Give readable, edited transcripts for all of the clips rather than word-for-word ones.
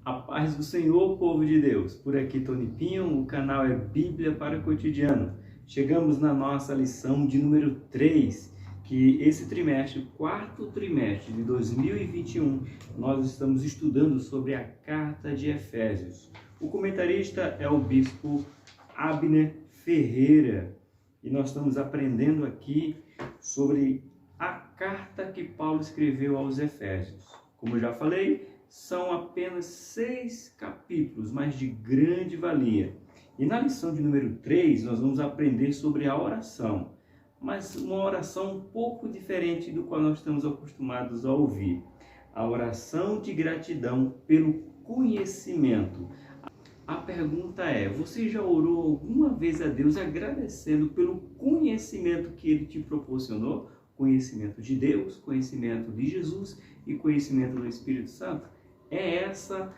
A paz do Senhor, povo de Deus. Por aqui, Tony Pinho, o canal é Bíblia para o Cotidiano. Chegamos na nossa lição de número 3, que esse trimestre, quarto trimestre de 2021, nós estamos estudando sobre a Carta de Efésios. O comentarista é o bispo Abner Ferreira e nós estamos aprendendo aqui sobre a carta que Paulo escreveu aos Efésios. Como eu já falei, são apenas 6 capítulos, mas de grande valia. E na lição de número 3, nós vamos aprender sobre a oração, mas uma oração um pouco diferente do qual nós estamos acostumados a ouvir. A oração de gratidão pelo conhecimento. A pergunta é, você já orou alguma vez a Deus agradecendo pelo conhecimento que Ele te proporcionou? Conhecimento de Deus, conhecimento de Jesus e conhecimento do Espírito Santo? É essa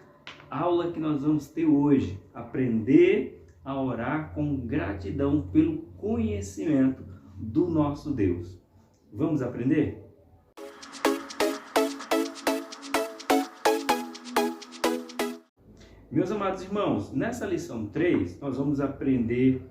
aula que nós vamos ter hoje. Aprender a orar com gratidão pelo conhecimento do nosso Deus. Vamos aprender? Meus amados irmãos, nessa lição 3, nós vamos aprender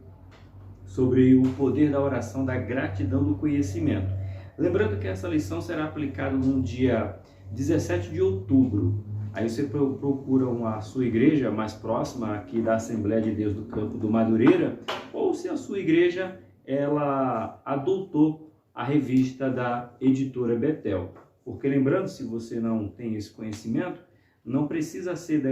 sobre o poder da oração, da gratidão do conhecimento. Lembrando que essa lição será aplicada no dia 17 de outubro. Aí você procura a sua igreja mais próxima aqui da Assembleia de Deus do Campo do Madureira, ou se a sua igreja ela adotou a revista da editora Betel. Porque lembrando, se você não tem esse conhecimento, não precisa ser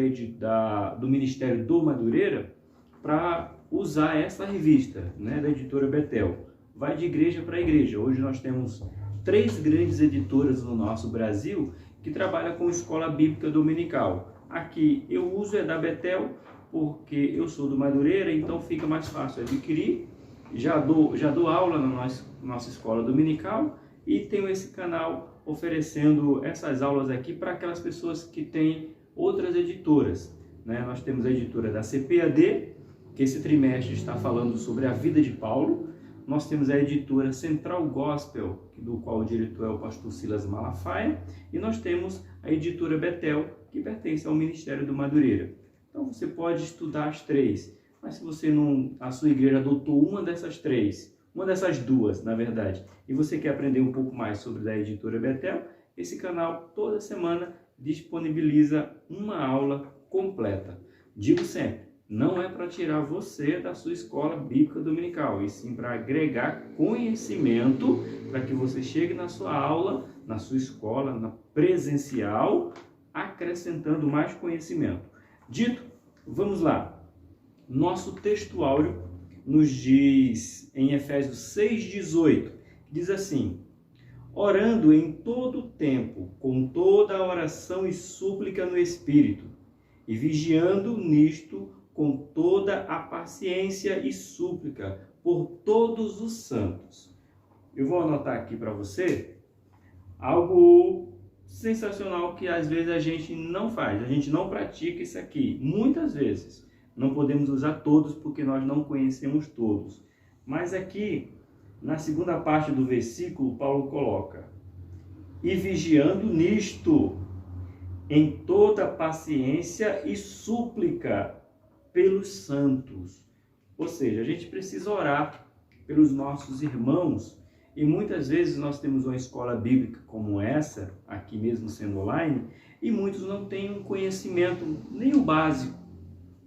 do Ministério do Madureira para usar essa revista, né, da editora Betel. Vai de igreja para igreja. Hoje nós temos 3 grandes editoras no nosso Brasil que trabalham com escola bíblica dominical. Aqui eu uso da Betel porque eu sou do Madureira, então fica mais fácil adquirir. Já dou aula na nossa escola dominical e tenho esse canal oferecendo essas aulas aqui para aquelas pessoas que têm outras editoras, né? Nós temos a editora da CPAD, que esse trimestre está falando sobre a vida de Paulo. Nós temos a editora Central Gospel, do qual o diretor é o pastor Silas Malafaia, e nós temos a editora Betel, que pertence ao Ministério do Madureira. Então você pode estudar as 3, mas se você a sua igreja adotou uma dessas 3, uma dessas 2, na verdade, e você quer aprender um pouco mais sobre a editora Betel, esse canal toda semana disponibiliza uma aula completa. Digo sempre, não é para tirar você da sua escola bíblica dominical, e sim para agregar conhecimento para que você chegue na sua aula, na sua escola, na presencial, acrescentando mais conhecimento. Dito, vamos lá. Nosso texto áureo nos diz em Efésios 6,18, diz assim: orando em todo o tempo, com toda a oração e súplica no Espírito, e vigiando nisto com toda a paciência e súplica por todos os santos. Eu vou anotar aqui para você algo sensacional que às vezes a gente não faz, a gente não pratica isso aqui. Muitas vezes não podemos usar todos porque nós não conhecemos todos. Mas aqui, na segunda parte do versículo, Paulo coloca: e vigiando nisto, em toda paciência e súplica pelos santos. Ou seja, a gente precisa orar pelos nossos irmãos, e muitas vezes nós temos uma escola bíblica como essa, aqui mesmo sendo online, e muitos não têm um conhecimento nem o básico,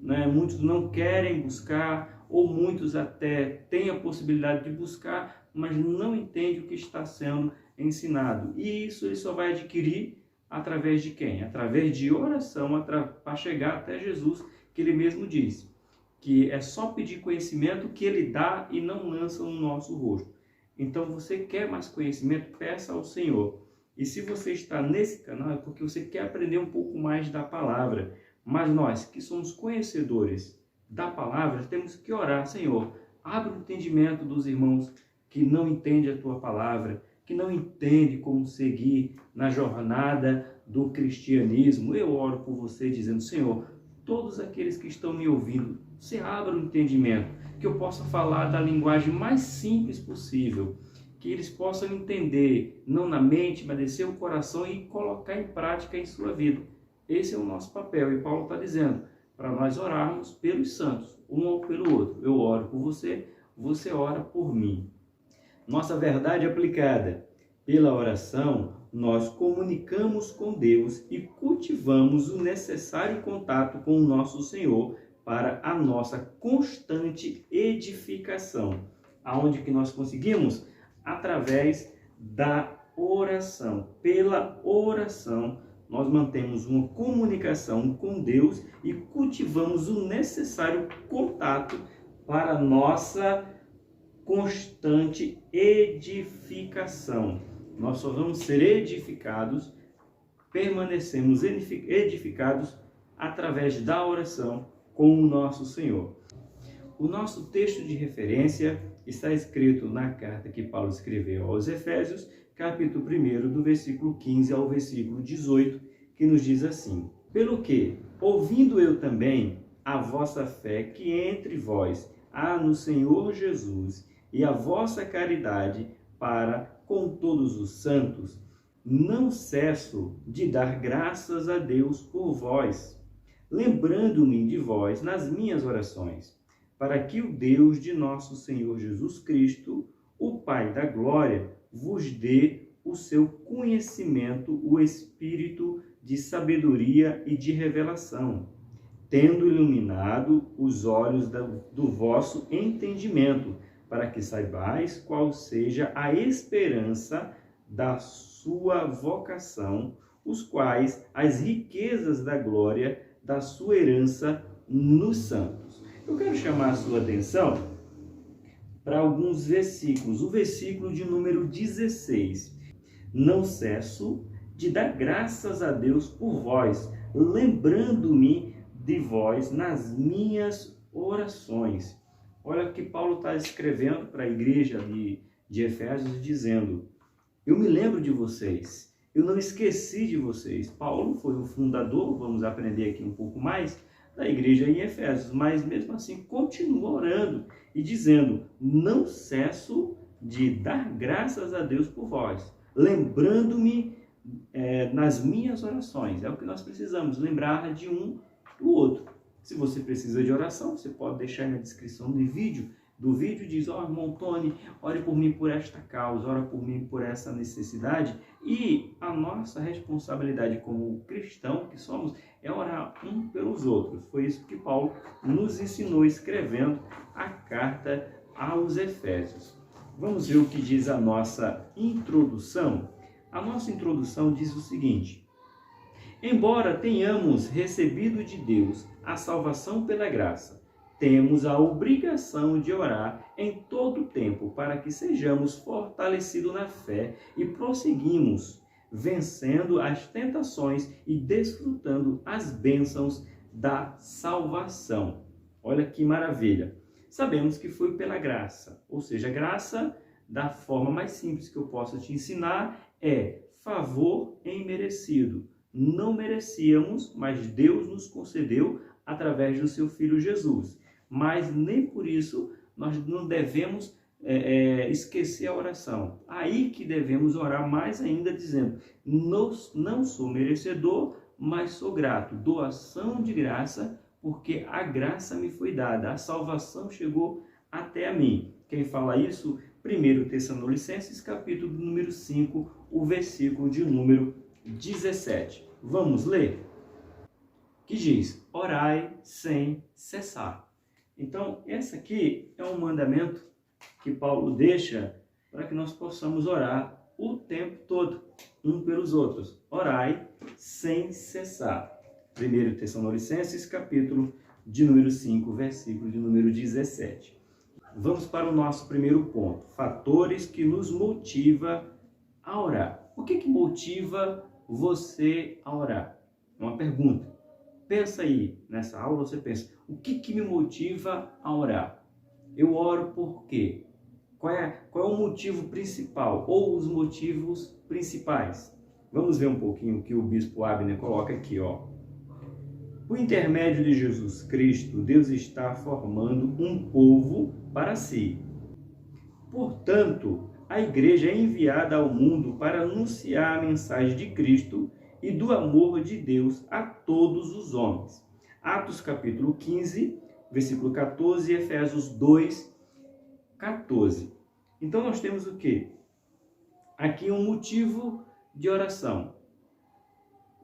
né? Muitos não querem buscar, ou muitos até têm a possibilidade de buscar, mas não entendem o que está sendo ensinado. E isso ele só vai adquirir através de quem? Através de oração, para chegar até Jesus, que ele mesmo diz, que é só pedir conhecimento que ele dá e não lança no nosso rosto. Então, você quer mais conhecimento? Peça ao Senhor. E se você está nesse canal, é porque você quer aprender um pouco mais da palavra. Mas nós, que somos conhecedores da palavra, temos que orar: Senhor, abre o entendimento dos irmãos que não entendem a Tua palavra, que não entendem como seguir na jornada do cristianismo. Eu oro por você dizendo: Senhor, todos aqueles que estão me ouvindo, você abra o entendimento, que eu possa falar da linguagem mais simples possível, que eles possam entender, não na mente, mas descer o coração e colocar em prática em sua vida. Esse é o nosso papel. E Paulo está dizendo para nós orarmos pelos santos, um ou pelo outro. Eu oro por você, você ora por mim. Nossa verdade aplicada. Pela oração, nós comunicamos com Deus e cultivamos o necessário contato com o nosso Senhor para a nossa constante edificação. Aonde que nós conseguimos? Através da oração. Pela oração, nós mantemos uma comunicação com Deus e cultivamos o necessário contato para a nossa constante edificação. Nós só vamos ser edificados, permanecemos edificados através da oração com o nosso Senhor. O nosso texto de referência está escrito na carta que Paulo escreveu aos Efésios, capítulo 1, do versículo 15 ao versículo 18, que nos diz assim: Pelo que, ouvindo eu também a vossa fé que entre vós há no Senhor Jesus e a vossa caridade para com todos os santos, não cesso de dar graças a Deus por vós, lembrando-me de vós nas minhas orações, para que o Deus de nosso Senhor Jesus Cristo, o Pai da glória, vos dê o seu conhecimento, o espírito de sabedoria e de revelação, tendo iluminado os olhos do vosso entendimento, para que saibais qual seja a esperança da sua vocação, os quais as riquezas da glória da sua herança nos santos. Eu quero chamar a sua atenção para alguns versículos. O versículo de número 16. Não cesso de dar graças a Deus por vós, lembrando-me de vós nas minhas orações. Olha o que Paulo está escrevendo para a igreja de Efésios, dizendo: eu me lembro de vocês, eu não esqueci de vocês. Paulo foi o fundador, vamos aprender aqui um pouco mais, da igreja em Efésios, mas mesmo assim continua orando e dizendo: não cesso de dar graças a Deus por vós, lembrando-me nas minhas orações. É o que nós precisamos, lembrar de um do outro. Se você precisa de oração, você pode deixar aí na descrição do vídeo, diz: ó, irmão Tony, ore por mim por esta causa, ore por mim por essa necessidade. E a nossa responsabilidade como cristão que somos é orar um pelos outros. Foi isso que Paulo nos ensinou escrevendo a carta aos Efésios. Vamos ver o que diz a nossa introdução. A nossa introdução diz o seguinte: embora tenhamos recebido de Deus a salvação pela graça, temos a obrigação de orar em todo o tempo para que sejamos fortalecidos na fé e prosseguimos, vencendo as tentações e desfrutando as bênçãos da salvação. Olha que maravilha! Sabemos que foi pela graça, ou seja, graça, da forma mais simples que eu posso te ensinar, é favor imerecido. Não merecíamos, mas Deus nos concedeu através do seu Filho Jesus. Mas nem por isso nós não devemos esquecer a oração. Aí que devemos orar mais ainda, dizendo: não sou merecedor, mas sou grato. Doação de graça, porque a graça me foi dada, a salvação chegou até a mim. Quem fala isso? 1 Tessalonicenses, capítulo número 5, o versículo de número 17. Vamos ler? Que diz: orai sem cessar. Então, esse aqui é um mandamento que Paulo deixa para que nós possamos orar o tempo todo, um pelos outros. Orai sem cessar. 1 Tessalonicenses, capítulo de número 5, versículo de número 17. Vamos para o nosso primeiro ponto. Fatores que nos motivam a orar. O que motiva você a orar? É uma pergunta. Pensa aí, nessa aula você pensa: o que me motiva a orar? Eu oro por quê? Qual é o motivo principal ou os motivos principais? Vamos ver um pouquinho o que o bispo Abner coloca aqui, ó. Por intermédio de Jesus Cristo, Deus está formando um povo para si. Portanto, a igreja é enviada ao mundo para anunciar a mensagem de Cristo e do amor de Deus a todos os homens. Atos capítulo 15, versículo 14 e Efésios 2, 14. Então nós temos o quê? Aqui um motivo de oração.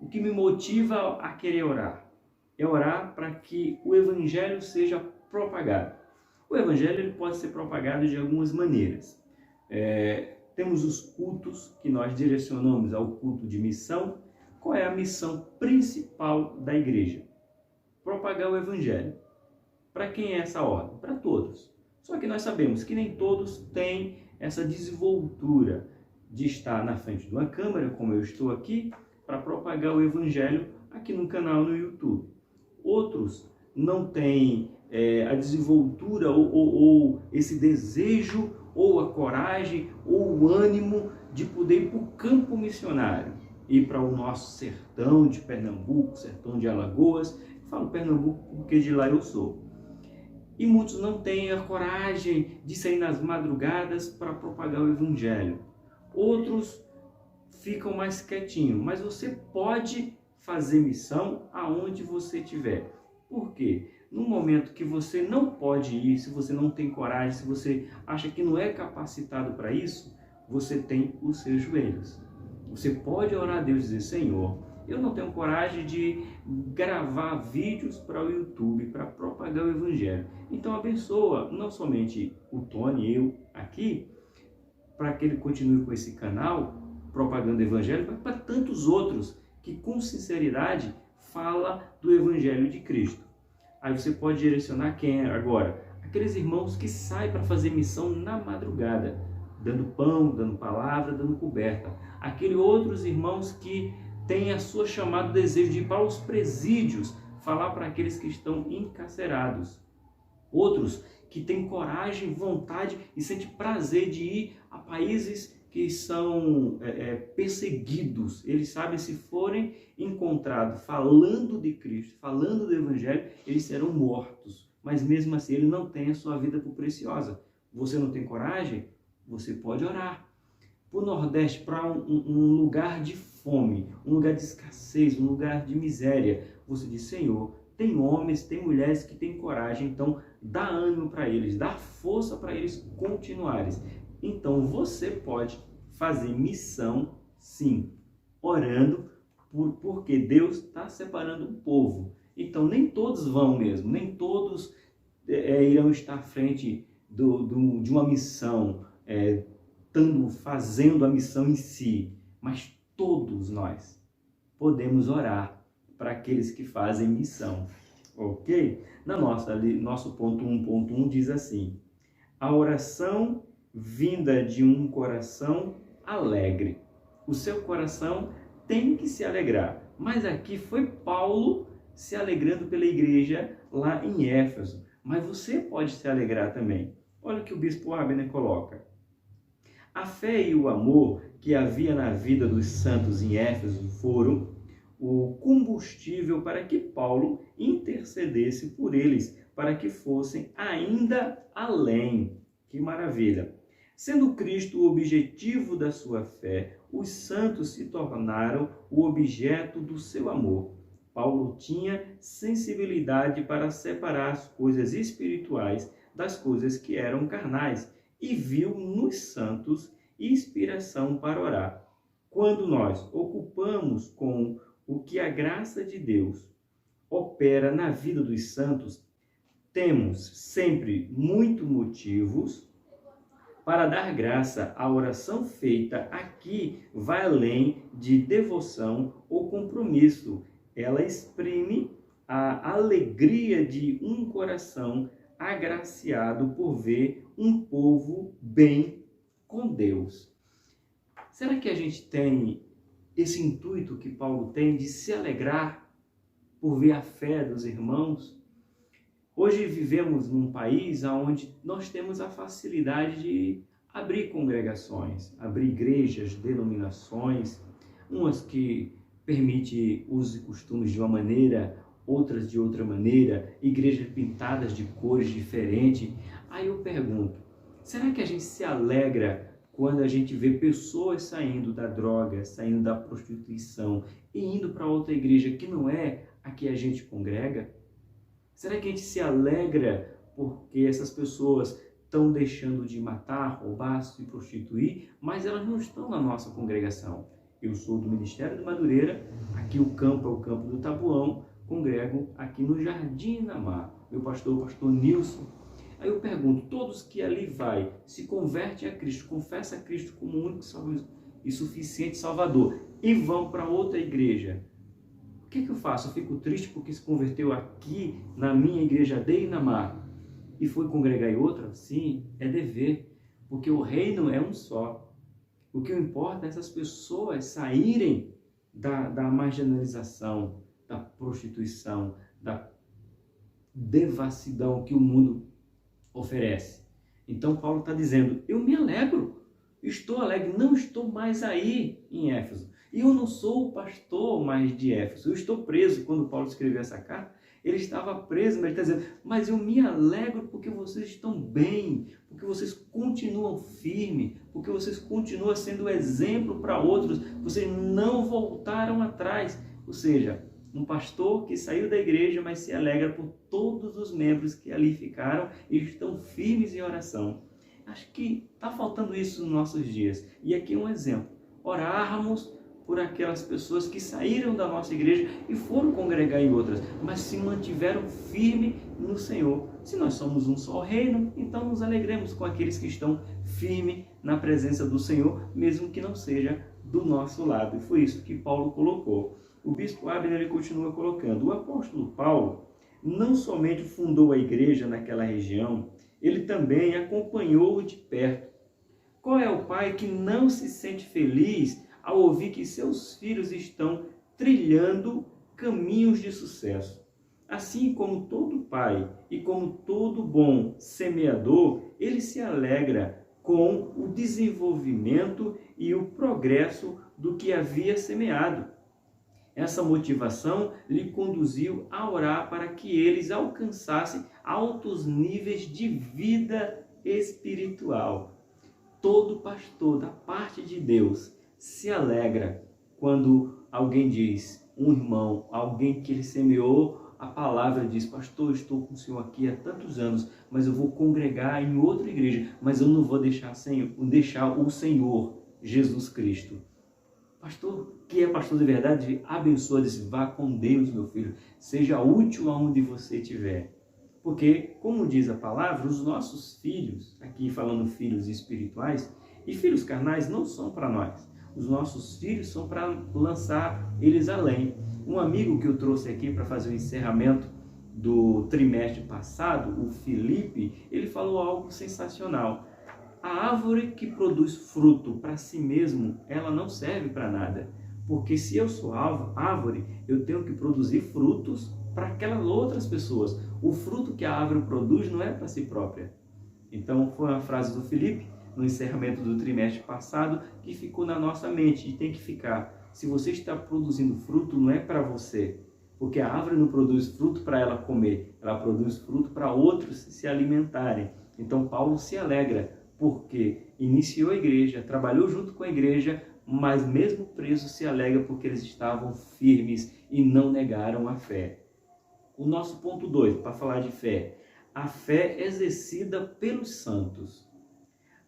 O que me motiva a querer orar? É orar para que o evangelho seja propagado. O evangelho ele pode ser propagado de algumas maneiras. Temos os cultos que nós direcionamos ao culto de missão. Qual é a missão principal da igreja? Propagar o evangelho. Para quem é essa ordem? Para todos. Só que nós sabemos que nem todos têm essa desenvoltura de estar na frente de uma câmera, como eu estou aqui, para propagar o evangelho aqui no canal no YouTube. Outros não têm a desenvoltura ou esse desejo, ou a coragem, ou o ânimo de poder ir para o campo missionário, ir para o nosso sertão de Pernambuco, sertão de Alagoas. Eu falo Pernambuco porque de lá eu sou. E muitos não têm a coragem de sair nas madrugadas para propagar o evangelho. Outros ficam mais quietinhos, mas você pode fazer missão aonde você estiver. Por quê? No momento que você não pode ir, se você não tem coragem, se você acha que não é capacitado para isso, você tem os seus joelhos. Você pode orar a Deus e dizer: Senhor, eu não tenho coragem de gravar vídeos para o YouTube, para propagar o evangelho. Então abençoa não somente o Tony, eu aqui, para que ele continue com esse canal, propagando o evangelho, mas para tantos outros que com sinceridade fala do evangelho de Cristo. Aí você pode direcionar quem é agora? Aqueles irmãos que saem para fazer missão na madrugada, dando pão, dando palavra, dando coberta. Aqueles outros irmãos que têm a sua chamada, o desejo de ir para os presídios, falar para aqueles que estão encarcerados. Outros que têm coragem, vontade e sentem prazer de ir a países que são perseguidos. Eles sabem, se forem encontrados falando de Cristo, falando do Evangelho, eles serão mortos. Mas mesmo assim, ele não tem a sua vida por preciosa. Você não tem coragem? Você pode orar. Para o Nordeste, para um lugar de fome, um lugar de escassez, um lugar de miséria. Você diz: Senhor, tem homens, tem mulheres que têm coragem, então dá ânimo para eles, dá força para eles continuarem. Então você pode fazer missão, sim, orando, porque Deus está separando um povo. Então nem todos vão mesmo, nem todos irão estar à frente de uma missão, fazendo a missão em si, mas todos nós podemos orar para aqueles que fazem missão, ok? Nosso ponto 1.1 diz assim: a oração vinda de um coração alegre. O seu coração tem que se alegrar. Mas aqui foi Paulo se alegrando pela igreja lá em Éfeso. Mas você pode se alegrar também. Olha o que o bispo Abner coloca. A fé e o amor que havia na vida dos santos em Éfeso foram o combustível para que Paulo intercedesse por eles, para que fossem ainda além. Que maravilha! Sendo Cristo o objetivo da sua fé, os santos se tornaram o objeto do seu amor. Paulo tinha sensibilidade para separar as coisas espirituais das coisas que eram carnais e viu nos santos inspiração para orar. Quando nós ocupamos com o que a graça de Deus opera na vida dos santos, temos sempre muitos motivos para dar graça. A oração feita aqui vai além de devoção ou compromisso. Ela exprime a alegria de um coração agraciado por ver um povo bem com Deus. Será que a gente tem esse intuito que Paulo tem de se alegrar por ver a fé dos irmãos? Hoje vivemos num país onde nós temos a facilidade de abrir congregações, abrir igrejas, denominações, umas que permitem usos e costumes de uma maneira, outras de outra maneira, igrejas pintadas de cores diferentes. Aí eu pergunto, será que a gente se alegra quando a gente vê pessoas saindo da droga, saindo da prostituição e indo para outra igreja que não é a que a gente congrega? Será que a gente se alegra porque essas pessoas estão deixando de matar, roubar, se prostituir, mas elas não estão na nossa congregação? Eu sou do Ministério do Madureira, aqui o campo é o campo do Tabuão, congrego aqui no Jardim Inamar. Meu pastor, o pastor Nilson. Aí eu pergunto, todos que ali vai, se convertem a Cristo, confessam a Cristo como o único e suficiente Salvador e vão para outra igreja, o que eu faço? Eu fico triste porque se converteu aqui na minha igreja de Inamar e foi congregar em outra? Sim, é dever, porque o reino é um só. O que importa é essas pessoas saírem da marginalização, da prostituição, da devassidão que o mundo oferece. Então Paulo está dizendo, eu me alegro, estou alegre, não estou mais aí em Éfeso. E eu não sou o pastor mais de Éfeso, eu estou preso. Quando Paulo escreveu essa carta, ele estava preso, mas ele está dizendo, mas eu me alegro porque vocês estão bem, porque vocês continuam firmes, porque vocês continuam sendo exemplo para outros, vocês não voltaram atrás. Ou seja, um pastor que saiu da igreja, mas se alegra por todos os membros que ali ficaram e estão firmes em oração. Acho que está faltando isso nos nossos dias. E aqui um exemplo. Orarmos por aquelas pessoas que saíram da nossa igreja e foram congregar em outras, mas se mantiveram firmes no Senhor. Se nós somos um só reino, então nos alegremos com aqueles que estão firmes na presença do Senhor, mesmo que não seja do nosso lado. E foi isso que Paulo colocou. O bispo Abner ele continua colocando, o apóstolo Paulo não somente fundou a igreja naquela região, ele também acompanhou de perto. Qual é o pai que não se sente feliz ao ouvir que seus filhos estão trilhando caminhos de sucesso? Assim como todo pai e como todo bom semeador, ele se alegra com o desenvolvimento e o progresso do que havia semeado. Essa motivação lhe conduziu a orar para que eles alcançassem altos níveis de vida espiritual. Todo pastor da parte de Deus se alegra quando alguém diz, um irmão, alguém que ele semeou a palavra, diz, pastor, estou com o senhor aqui há tantos anos, mas eu vou congregar em outra igreja, mas eu não vou deixar o Senhor Jesus Cristo. Pastor, que é pastor de verdade, abençoa, diz, vá com Deus, meu filho, seja útil aonde você estiver. Porque, como diz a palavra, os nossos filhos, aqui falando filhos espirituais, e filhos carnais não são para nós. Os nossos filhos são para lançar eles além. Um amigo que eu trouxe aqui para fazer o encerramento do trimestre passado, o Felipe, ele falou algo sensacional. A árvore que produz fruto para si mesmo, ela não serve para nada. Porque se eu sou árvore, eu tenho que produzir frutos para aquelas outras pessoas. O fruto que a árvore produz não é para si própria. Então, foi uma frase do Felipe, no encerramento do trimestre passado, que ficou na nossa mente e tem que ficar. Se você está produzindo fruto, não é para você. Porque a árvore não produz fruto para ela comer, ela produz fruto para outros se alimentarem. Então, Paulo se alegra, porque iniciou a igreja, trabalhou junto com a igreja, mas mesmo preso se alegra porque eles estavam firmes e não negaram a fé. O nosso ponto 2, para falar de fé, a fé exercida pelos santos.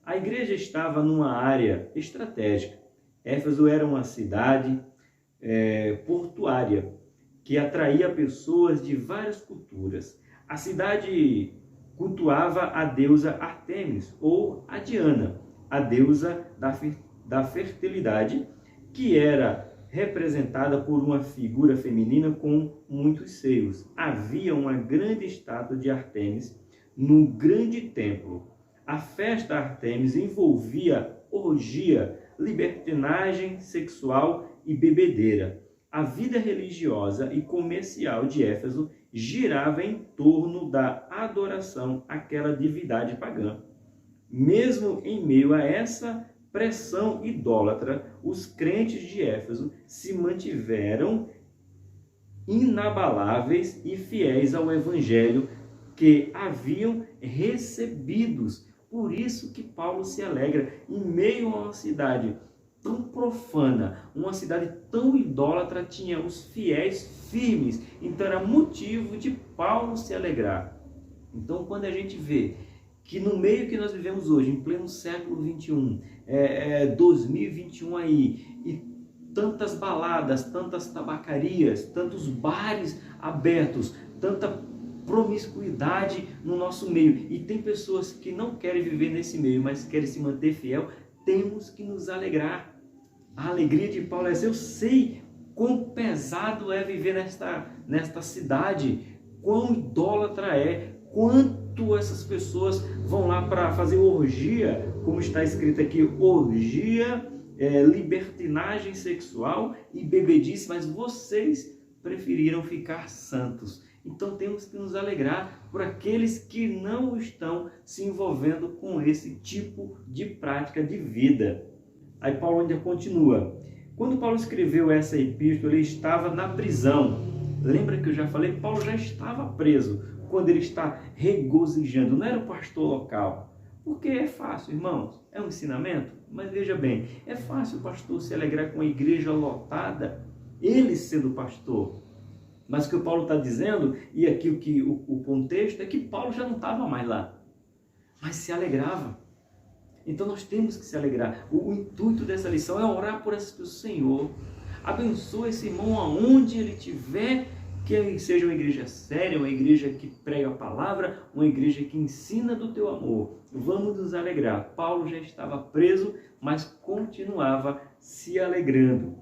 A igreja estava numa área estratégica. Éfeso era uma cidade portuária que atraía pessoas de várias culturas. A cidade cultuava a deusa Ártemis ou a Diana, a deusa da fertilidade, que era representada por uma figura feminina com muitos seios. Havia uma grande estátua de Ártemis no grande templo. A festa Ártemis envolvia orgia, libertinagem sexual e bebedeira. A vida religiosa e comercial de Éfeso girava em torno da adoração àquela divindade pagã. Mesmo em meio a essa pressão idólatra, os crentes de Éfeso se mantiveram inabaláveis e fiéis ao evangelho que haviam recebidos. Por isso que Paulo se alegra em meio a uma cidade tão profana, uma cidade tão idólatra, tinha os fiéis firmes. Então era motivo de Paulo se alegrar. Então quando a gente vê que no meio que nós vivemos hoje, em pleno século 21, 2021 aí, e tantas baladas, tantas tabacarias, tantos bares abertos, tanta promiscuidade no nosso meio, e tem pessoas que não querem viver nesse meio, mas querem se manter fiel, temos que nos alegrar. A alegria de Paulo é essa. Eu sei quão pesado é viver nesta cidade, quão idólatra é, quanto essas pessoas vão lá para fazer orgia, como está escrito aqui, orgia, libertinagem sexual e bebedice, mas vocês preferiram ficar santos. Então temos que nos alegrar por aqueles que não estão se envolvendo com esse tipo de prática de vida. Aí Paulo ainda continua. Quando Paulo escreveu essa epístola, ele estava na prisão. Lembra que eu já falei? Paulo já estava preso quando ele está regozijando. Não era o pastor local. Porque é fácil, irmãos. É um ensinamento. Mas veja bem, é fácil o pastor se alegrar com a igreja lotada, ele sendo pastor. Mas o que o Paulo está dizendo, e aqui o contexto, é que Paulo já não estava mais lá, mas se alegrava. Então nós temos que se alegrar. O intuito dessa lição é orar por essas pessoas. Senhor, abençoa esse irmão aonde ele estiver, que seja uma igreja séria, uma igreja que prega a palavra, uma igreja que ensina do teu amor. Vamos nos alegrar. Paulo já estava preso, mas continuava se alegrando.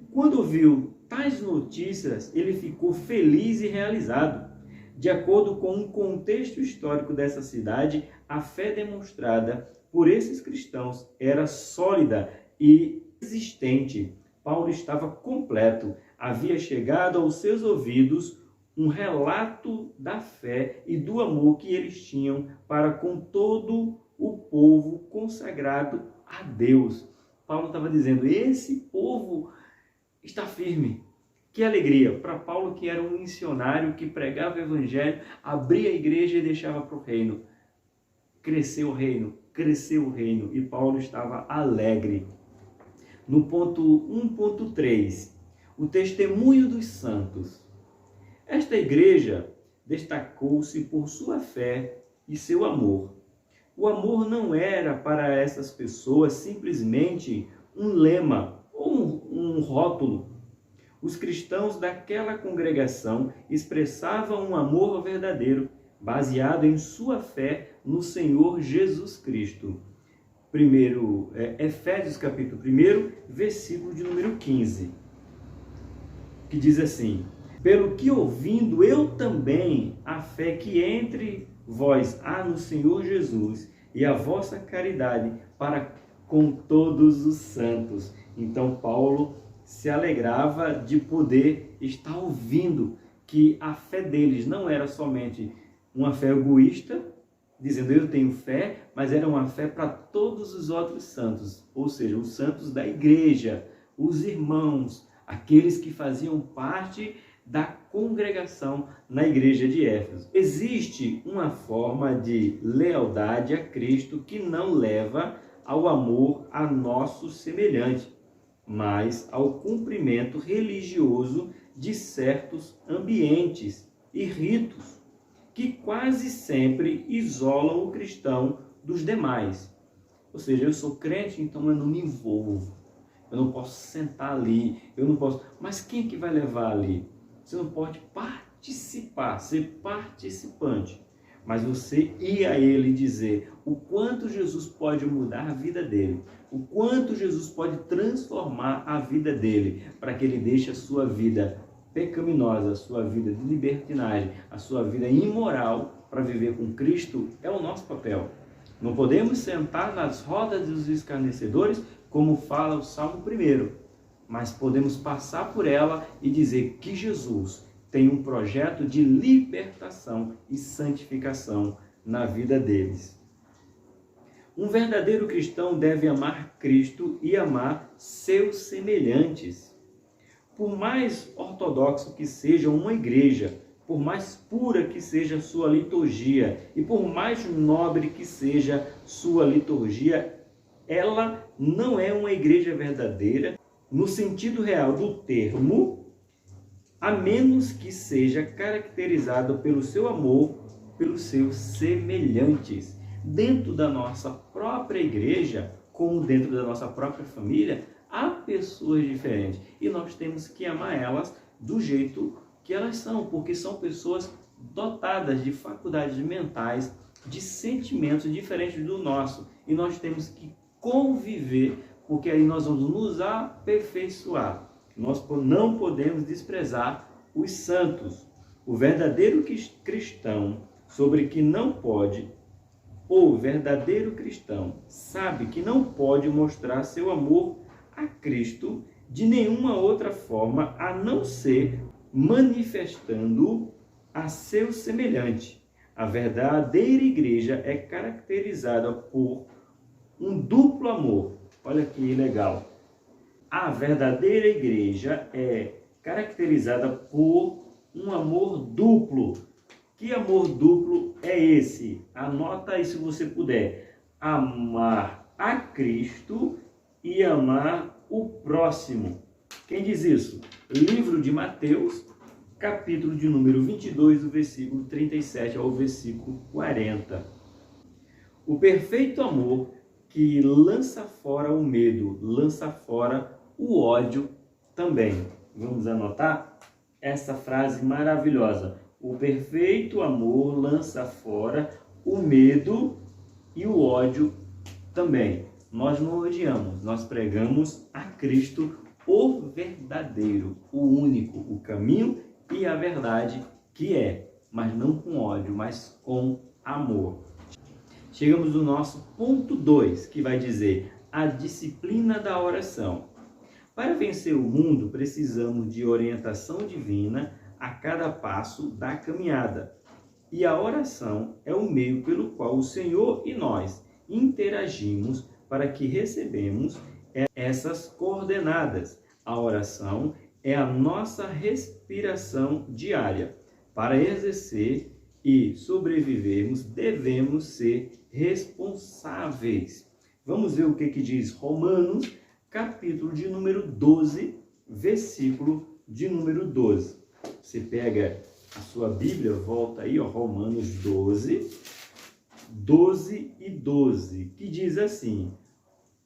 Quando ouviu tais notícias, ele ficou feliz e realizado. De acordo com um contexto histórico dessa cidade, a fé demonstrada por esses cristãos era sólida e existente. Paulo estava completo. Havia chegado aos seus ouvidos um relato da fé e do amor que eles tinham para com todo o povo consagrado a Deus. Paulo estava dizendo, esse povo está firme. Que alegria para Paulo, que era um missionário que pregava o evangelho, abria a igreja e deixava para o reino. Cresceu o reino e Paulo estava alegre. No ponto 1.3, o testemunho dos santos. Esta igreja destacou-se por sua fé e seu amor. O amor não era para essas pessoas simplesmente um lema ou um rótulo. Os cristãos daquela congregação expressavam um amor verdadeiro, baseado em sua fé no Senhor Jesus Cristo. Efésios capítulo 1, versículo de número 15, que diz assim, pelo que ouvindo eu também a fé que entre vós há no Senhor Jesus e a vossa caridade para com todos os santos. Então Paulo se alegrava de poder estar ouvindo que a fé deles não era somente uma fé egoísta, dizendo eu tenho fé, mas era uma fé para todos os outros santos, ou seja, os santos da igreja, os irmãos, aqueles que faziam parte da congregação na igreja de Éfeso. Existe uma forma de lealdade a Cristo que não leva ao amor a nosso semelhante, mas ao cumprimento religioso de certos ambientes e ritos que quase sempre isolam o cristão dos demais. Ou seja, eu sou crente, então eu não me envolvo. Eu não posso sentar ali, eu não posso... Mas quem é que vai levar ali? Você não pode participar, ser participante. Mas você ir a ele dizer o quanto Jesus pode mudar a vida dele, o quanto Jesus pode transformar a vida dele, para que ele deixe a sua vida pecaminosa, a sua vida de libertinagem, a sua vida imoral para viver com Cristo, é o nosso papel. Não podemos sentar nas rodas dos escarnecedores, como fala o Salmo 1, mas podemos passar por ela e dizer que Jesus tem um projeto de libertação e santificação na vida deles. Um verdadeiro cristão deve amar Cristo e amar seus semelhantes. Por mais ortodoxo que seja uma igreja, por mais pura que seja sua liturgia e por mais nobre que seja sua liturgia, ela não é uma igreja verdadeira no sentido real do termo, a menos que seja caracterizada pelo seu amor pelos seus semelhantes. Dentro da nossa própria igreja, como dentro da nossa própria família, há pessoas diferentes e nós temos que amar elas do jeito que elas são, porque são pessoas dotadas de faculdades mentais, de sentimentos diferentes do nosso, e nós temos que conviver, porque aí nós vamos nos aperfeiçoar. Nós não podemos desprezar os santos. O verdadeiro cristão, sobre que não pode, o verdadeiro cristão sabe que não pode mostrar seu amor a Cristo de nenhuma outra forma a não ser manifestando a seu semelhante. A verdadeira igreja é caracterizada por um duplo amor. Olha que legal. A verdadeira igreja é caracterizada por um amor duplo. Que amor duplo é esse? Anota aí se você puder. Amar a Cristo e amar o próximo. Quem diz isso? Livro de Mateus, capítulo de número 22, do versículo 37 ao versículo 40. O perfeito amor que lança fora o medo, lança fora o ódio também. Vamos anotar essa frase maravilhosa. O perfeito amor lança fora o medo e o ódio também. Nós não odiamos, nós pregamos a Cristo, o verdadeiro, o único, o caminho e a verdade que é, mas não com ódio, mas com amor. Chegamos no nosso ponto 2, que vai dizer a disciplina da oração. Para vencer o mundo, precisamos de orientação divina a cada passo da caminhada. E a oração é o meio pelo qual o Senhor e nós interagimos para que recebemos essas coordenadas. A oração é a nossa respiração diária. Para exercer e sobrevivermos, devemos ser responsáveis. Vamos ver o que diz Romanos, capítulo de número 12, versículo de número 12. Você pega a sua Bíblia, volta aí, ó, Romanos 12, 12 e 12, que diz assim: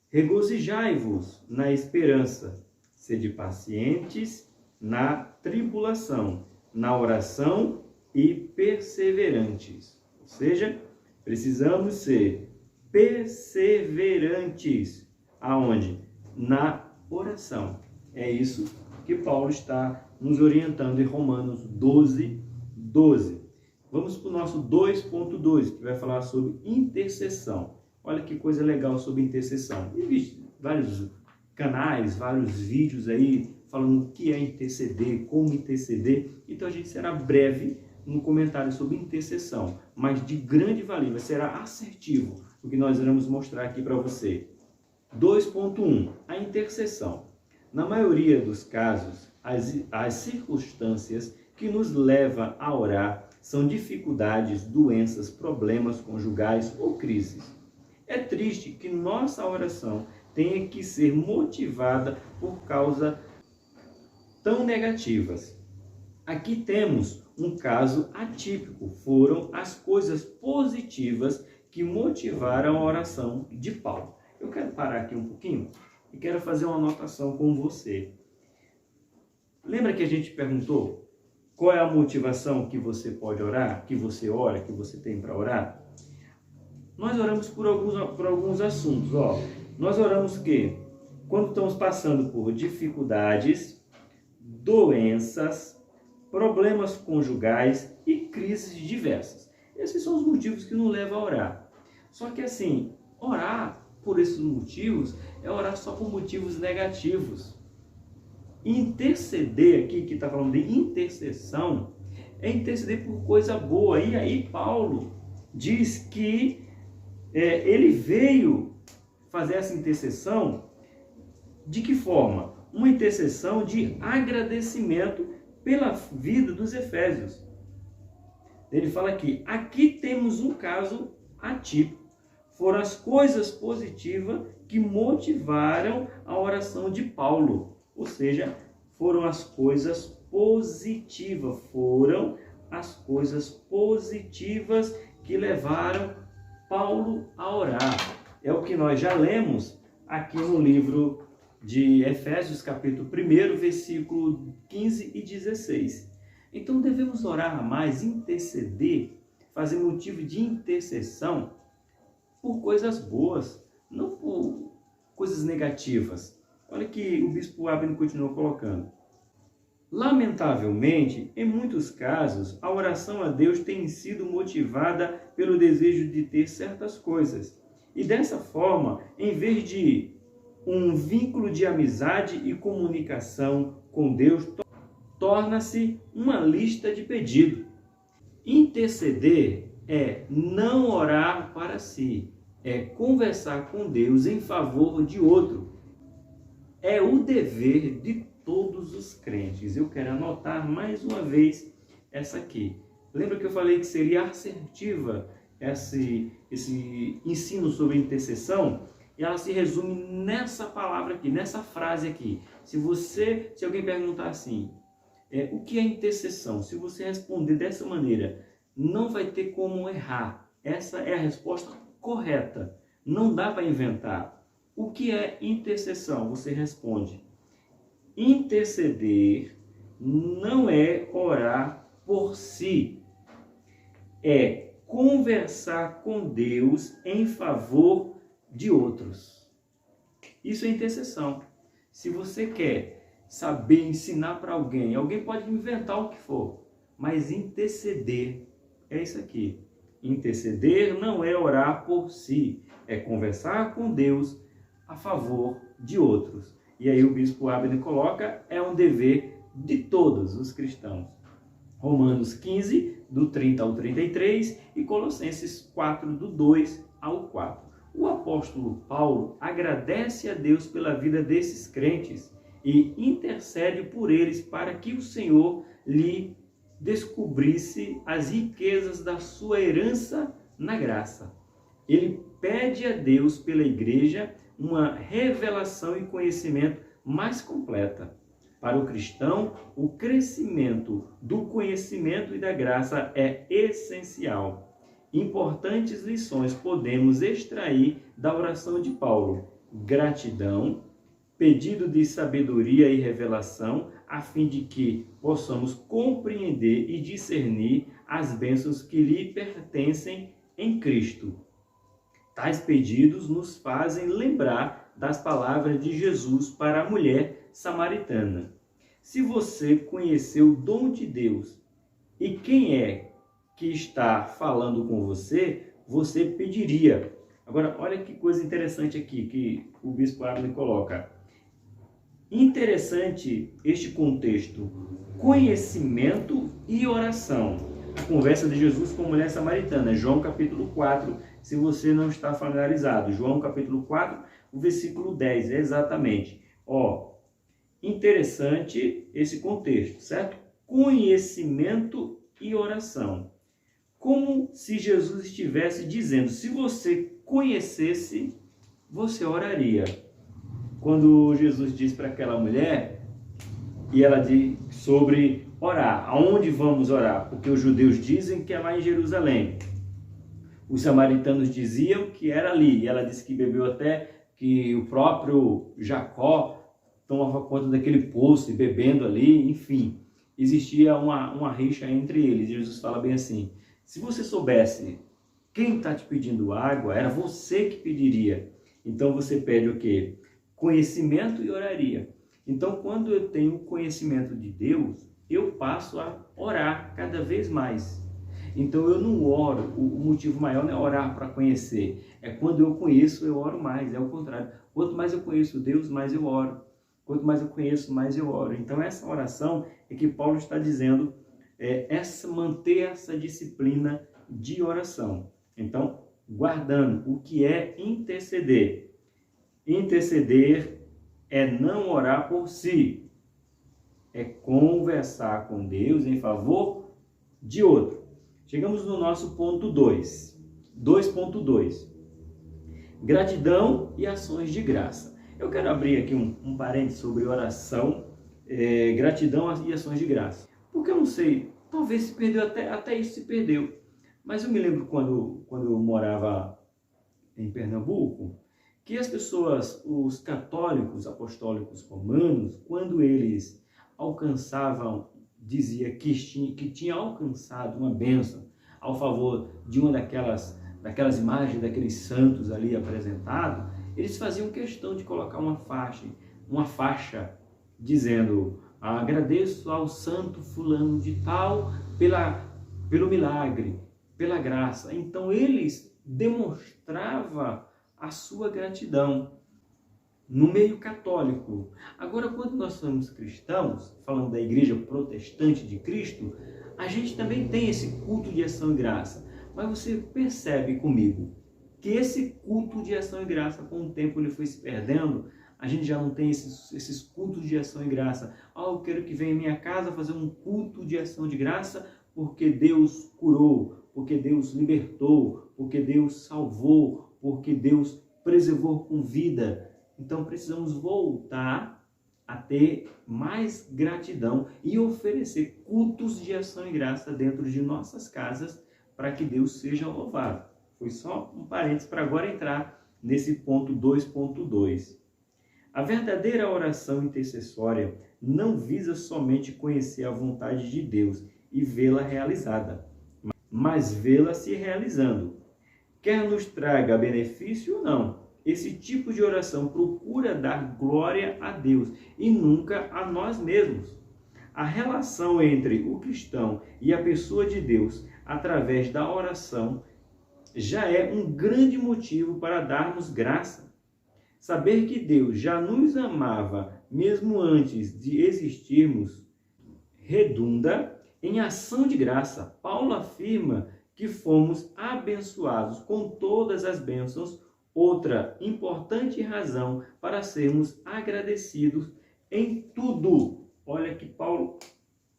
regozijai-vos na esperança, sede pacientes na tribulação, na oração e perseverantes. Ou seja, precisamos ser perseverantes. Aonde? Na oração. É isso que Paulo está nos orientando em Romanos 12, 12. Vamos para o nosso 2.2, que vai falar sobre intercessão. Olha que coisa legal sobre intercessão. Existe vários canais, vários vídeos aí falando o que é interceder, como interceder. Então a gente será breve no comentário sobre intercessão, mas de grande valia, será assertivo o que nós iremos mostrar aqui para você. 2.1. A intercessão. Na maioria dos casos, as circunstâncias que nos levam a orar são dificuldades, doenças, problemas conjugais ou crises. É triste que nossa oração tenha que ser motivada por causas tão negativas. Aqui temos um caso atípico. Foram as coisas positivas que motivaram a oração de Paulo. Eu quero parar aqui um pouquinho e quero fazer uma anotação com você. Lembra que a gente perguntou qual é a motivação que você pode orar, que você ora, que você tem para orar? Nós oramos por alguns assuntos. Nós oramos que quando estamos passando por dificuldades, doenças, problemas conjugais e crises diversas. Esses são os motivos que nos levam a orar. Só que assim, orar por esses motivos é orar só por motivos negativos. Interceder aqui, que está falando de intercessão, é interceder por coisa boa. E aí Paulo diz que ele veio fazer essa intercessão de que forma? Uma intercessão de agradecimento pela vida dos efésios. Ele fala aqui temos um caso atípico. Foram as coisas positivas que motivaram a oração de Paulo. Ou seja, foram as coisas positivas. Foram as coisas positivas que levaram Paulo a orar. É o que nós já lemos aqui no livro de Efésios, capítulo 1, versículo 15 e 16. Então devemos orar mais, interceder, fazer motivo de intercessão por coisas boas, não por coisas negativas. Olha que o bispo Abner continuou colocando. Lamentavelmente, em muitos casos, a oração a Deus tem sido motivada pelo desejo de ter certas coisas. E dessa forma, em vez de um vínculo de amizade e comunicação com Deus, torna-se uma lista de pedido. Interceder é não orar para si, é conversar com Deus em favor de outro. É o dever de todos os crentes. Eu quero anotar mais uma vez essa aqui. Lembra que eu falei que seria assertiva esse ensino sobre intercessão? E ela se resume nessa palavra aqui, nessa frase aqui. Se alguém perguntar assim, o que é intercessão? Se você responder dessa maneira, não vai ter como errar. Essa é a resposta correta. Não dá para inventar. O que é intercessão? Você responde. Interceder não é orar por si. É conversar com Deus em favor de outros. Isso é intercessão. Se você quer saber ensinar para alguém pode inventar o que for, mas interceder é isso aqui. Interceder não é orar por si, é conversar com Deus a favor de outros. E aí o bispo Abner coloca, é um dever de todos os cristãos. Romanos 15, do 30 ao 33 e Colossenses 4, do 2 ao 4. O apóstolo Paulo agradece a Deus pela vida desses crentes e intercede por eles para que o Senhor lhe descobrisse as riquezas da sua herança na graça. Ele pede a Deus pela igreja uma revelação e conhecimento mais completa. Para o cristão, o crescimento do conhecimento e da graça é essencial. Importantes lições podemos extrair da oração de Paulo: gratidão, pedido de sabedoria e revelação, a fim de que possamos compreender e discernir as bênçãos que lhe pertencem em Cristo. Tais pedidos nos fazem lembrar das palavras de Jesus para a mulher samaritana. Se você conhecer o dom de Deus e quem é que está falando com você, você pediria. Agora, olha que coisa interessante aqui que o bispo Abner coloca. Interessante este contexto. Conhecimento e oração. A conversa de Jesus com a mulher samaritana, João capítulo 4, se você não está familiarizado. João capítulo 4, o versículo 10, exatamente. Interessante esse contexto, certo? Conhecimento e oração. Como se Jesus estivesse dizendo, se você conhecesse, você oraria. Quando Jesus diz para aquela mulher, e ela diz sobre orar, aonde vamos orar? Porque os judeus dizem que é lá em Jerusalém. Os samaritanos diziam que era ali, e ela disse que bebeu até que o próprio Jacó tomava conta daquele poço e bebendo ali, enfim. Existia uma rixa entre eles. Jesus fala bem assim, se você soubesse quem está te pedindo água, era você que pediria. Então você pede o quê? Conhecimento e oraria. Então quando eu tenho conhecimento de Deus, eu passo a orar cada vez mais. Então eu não oro, o motivo maior não é orar para conhecer. É quando eu conheço, eu oro mais, é o contrário. Quanto mais eu conheço Deus, mais eu oro. Quanto mais eu conheço, mais eu oro. Então essa oração é que Paulo está dizendo, manter essa disciplina de oração. Então, guardando o que é interceder. Interceder é não orar por si, é conversar com Deus em favor de outro. Chegamos no nosso ponto 2. 2.2. Gratidão e ações de graça. Eu quero abrir aqui um parênteses sobre oração, gratidão e ações de graça. Porque eu não sei, talvez se perdeu, até isso se perdeu. Mas eu me lembro quando eu morava em Pernambuco, que as pessoas, os católicos apostólicos romanos, quando eles alcançavam, dizia que tinha alcançado uma bênção ao favor de uma daquelas imagens, daqueles santos ali apresentados, eles faziam questão de colocar uma faixa dizendo: agradeço ao santo fulano de tal pelo milagre, pela graça. Então eles demonstravam a sua gratidão no meio católico. Agora, quando nós somos cristãos, falando da igreja protestante de Cristo, a gente também tem esse culto de ação e graça. Mas você percebe comigo que esse culto de ação e graça, com o tempo ele foi se perdendo. A gente já não tem esses cultos de ação e graça. Eu quero que venha em minha casa fazer um culto de ação de graça porque Deus curou, porque Deus libertou, porque Deus salvou, porque Deus preservou com vida. Então precisamos voltar a ter mais gratidão e oferecer cultos de ação e graça dentro de nossas casas para que Deus seja louvado. Foi só um parênteses para agora entrar nesse ponto 2.2. A verdadeira oração intercessória não visa somente conhecer a vontade de Deus e vê-la realizada, mas vê-la se realizando. Quer nos traga benefício ou não, esse tipo de oração procura dar glória a Deus e nunca a nós mesmos. A relação entre o cristão e a pessoa de Deus, através da oração, já é um grande motivo para darmos graça. Saber que Deus já nos amava, mesmo antes de existirmos, redunda em ação de graça. Paulo afirma que fomos abençoados com todas as bênçãos, outra importante razão para sermos agradecidos em tudo. Olha que Paulo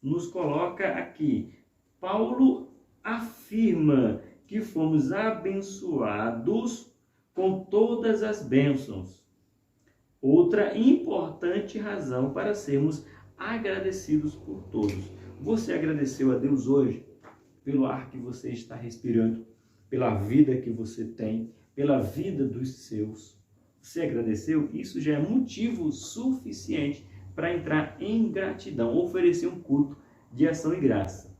nos coloca aqui. Paulo afirma que fomos abençoados com todas as bênçãos. Outra importante razão para sermos agradecidos por todos. Você agradeceu a Deus hoje pelo ar que você está respirando, pela vida que você tem, pela vida dos seus? Você agradeceu? Isso já é motivo suficiente para entrar em gratidão, oferecer um culto de ação e graça.